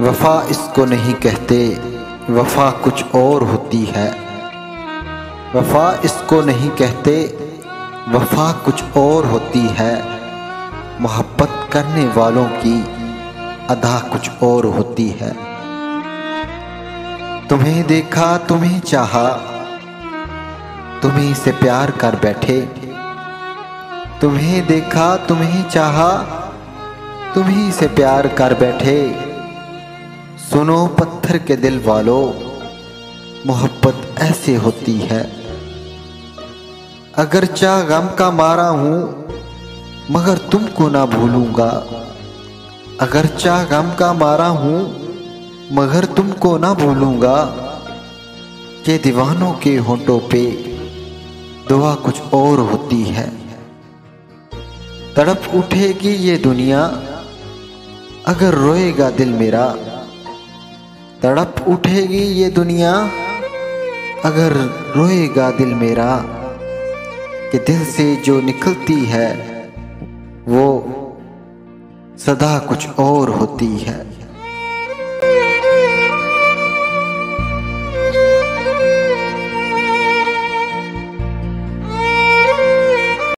वफा इसको नहीं कहते, वफा कुछ और होती है। वफा इसको नहीं कहते, वफा कुछ और होती है। मोहब्बत करने वालों की अदा कुछ और होती है। तुम्हें देखा, तुम्हें चाहा, तुम्हीं से प्यार कर बैठे। तुम्हें देखा, तुम्हें चाहा, तुम्हीं से प्यार कर बैठे। सुनो पत्थर के दिल वालों, मोहब्बत ऐसे होती है। अगर चाह गम का मारा हूं, मगर तुमको ना भूलूंगा। अगर चाह गम का मारा हूं, मगर तुमको ना भूलूंगा। कि दीवानों के होंठों पे दुआ कुछ और होती है। तड़प उठेगी ये दुनिया, अगर रोएगा दिल मेरा। तड़प उठेगी ये दुनिया, अगर रोएगा दिल मेरा। कि दिल से जो निकलती है वो सदा कुछ और होती है।